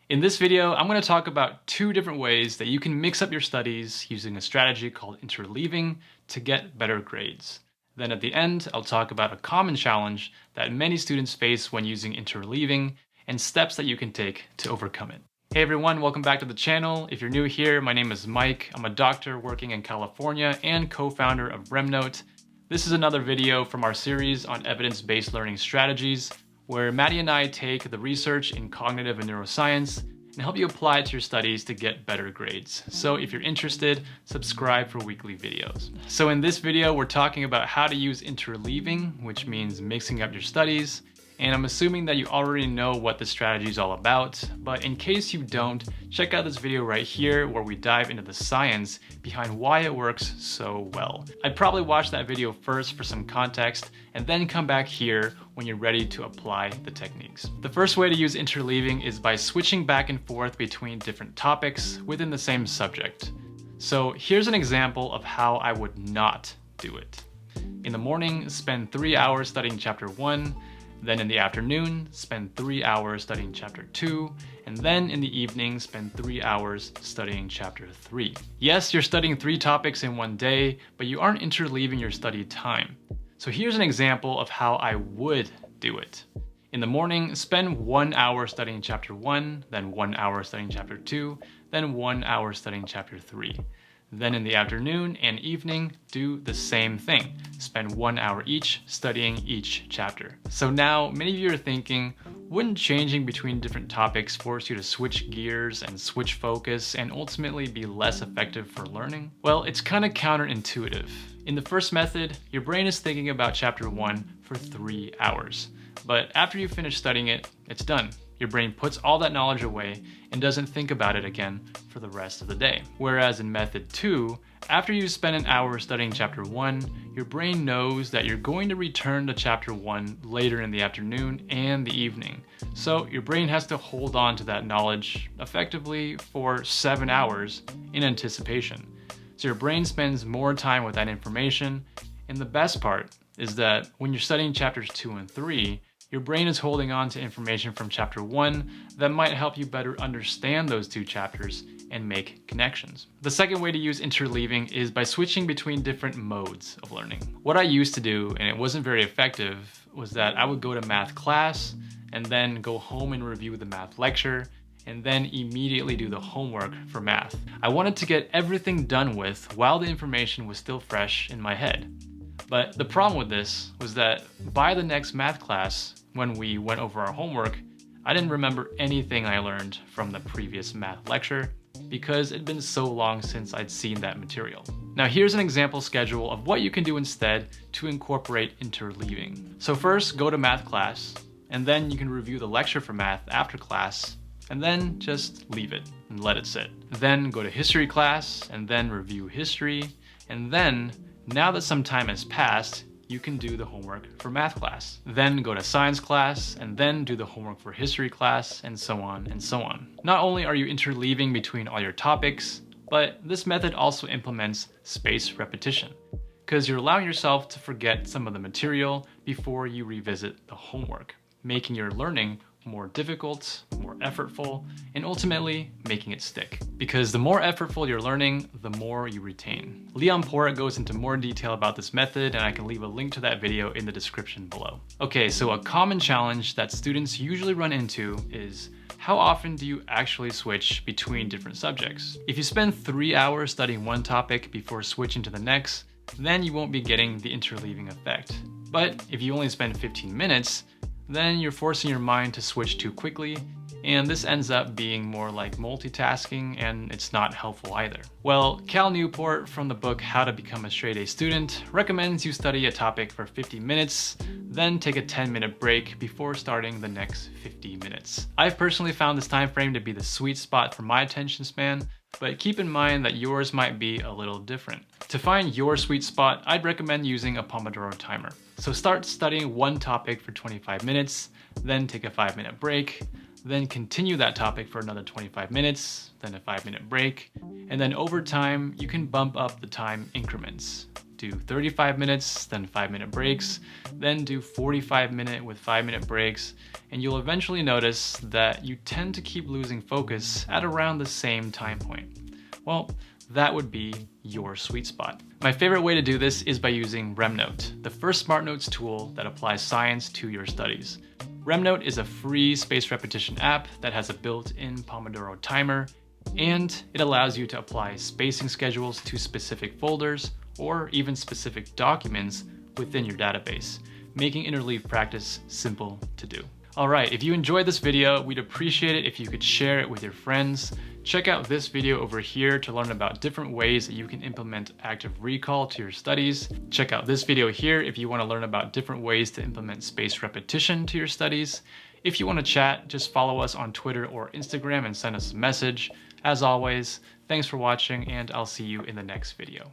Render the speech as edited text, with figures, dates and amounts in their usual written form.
In this video, I'm going to talk about two different ways that you can mix up your studies using a strategy called interleaving to get better grades. Then at the end, I'll talk about a common challenge that many students face when using interleaving and steps that you can take to overcome it. Hey everyone, welcome back to the channel. If you're new here, my name is Mike. I'm a doctor working in California and co-founder of RemNote. This is another video from our series on evidence-based learning strategies, where Matty and I take the research in cognitive and neuroscience and help you apply it to your studies to get better grades. So if you're interested, subscribe for weekly videos. So in this video, we're talking about how to use interleaving, which means mixing up your studies. And I'm assuming that you already know what this strategy is all about, but in case you don't, check out this video right here where we dive into the science behind why it works so well. I'd probably watch that video first for some context and then come back here when you're ready to apply the techniques. The first way to use interleaving is by switching back and forth between different topics within the same subject. So here's an example of how I would not do it. In the morning, spend 3 hours studying chapter 1, then in the afternoon, spend 3 hours studying chapter 2, and then in the evening, spend 3 hours studying chapter 3. Yes, you're studying 3 topics in one day, but you aren't interleaving your study time. So here's an example of how I would do it. In the morning, spend 1 hour studying chapter 1, then 1 hour studying chapter 2, then 1 hour studying chapter 3. Then in the afternoon and evening, do the same thing. Spend 1 hour each studying each chapter. So now many of you are thinking, wouldn't changing between different topics force you to switch gears and switch focus and ultimately be less effective for learning? Well, it's kind of counterintuitive. In the first method, your brain is thinking about chapter 1 for 3 hours. But after you finish studying it, it's done. Your brain puts all that knowledge away and doesn't think about it again for the rest of the day. Whereas in method 2, after you spend an hour studying chapter 1, your brain knows that you're going to return to chapter 1 later in the afternoon and the evening. So your brain has to hold on to that knowledge effectively for 7 hours in anticipation. So your brain spends more time with that information, and the best part is that when you're studying chapters 2 and 3, your brain is holding on to information from chapter 1 that might help you better understand those 2 chapters and make connections. The second way to use interleaving is by switching between different modes of learning. What I used to do, and it wasn't very effective, was that I would go to math class and then go home and review the math lecture and then immediately do the homework for math. I wanted to get everything done with while the information was still fresh in my head. But the problem with this was that by the next math class, when we went over our homework, I didn't remember anything I learned from the previous math lecture because it'd been so long since I'd seen that material. Now here's an example schedule of what you can do instead to incorporate interleaving. So first, go to math class, and then you can review the lecture for math after class, and then just leave it and let it sit. Then go to history class, and then review history, and then now that some time has passed, you can do the homework for math class. Then go to science class, and then do the homework for history class, and so on and so on. Not only are you interleaving between all your topics, but this method also implements spaced repetition, because you're allowing yourself to forget some of the material before you revisit the homework, making your learning more difficult, more effortful, and ultimately making it stick. Because the more effortful you're learning, the more you retain. Leon Porritt goes into more detail about this method, and I can leave a link to that video in the description below. Okay, so a common challenge that students usually run into is, how often do you actually switch between different subjects? If you spend 3 hours studying one topic before switching to the next, then you won't be getting the interleaving effect. But if you only spend 15 minutes, then you're forcing your mind to switch too quickly, and this ends up being more like multitasking, and it's not helpful either. Well, Cal Newport from the book How to Become a Straight A Student recommends you study a topic for 50 minutes, then take a 10-minute break before starting the next 50 minutes. I've personally found this time frame to be the sweet spot for my attention span, but keep in mind that yours might be a little different. To find your sweet spot, I'd recommend using a Pomodoro timer. So start studying one topic for 25 minutes, then take a 5-minute break, then continue that topic for another 25 minutes, then a 5-minute break, and then over time, you can bump up the time increments. Do 35 minutes, then 5-minute breaks, then do 45-minute with 5-minute breaks, and you'll eventually notice that you tend to keep losing focus at around the same time point. Well, that would be your sweet spot. My favorite way to do this is by using RemNote, the first SmartNotes tool that applies science to your studies. RemNote is a free spaced repetition app that has a built-in Pomodoro timer, and it allows you to apply spacing schedules to specific folders or even specific documents within your database, making interleave practice simple to do. All right, if you enjoyed this video, we'd appreciate it if you could share it with your friends. Check out this video over here to learn about different ways that you can implement active recall to your studies. Check out this video here if you want to learn about different ways to implement spaced repetition to your studies. If you want to chat, just follow us on Twitter or Instagram and send us a message. As always, thanks for watching, and I'll see you in the next video.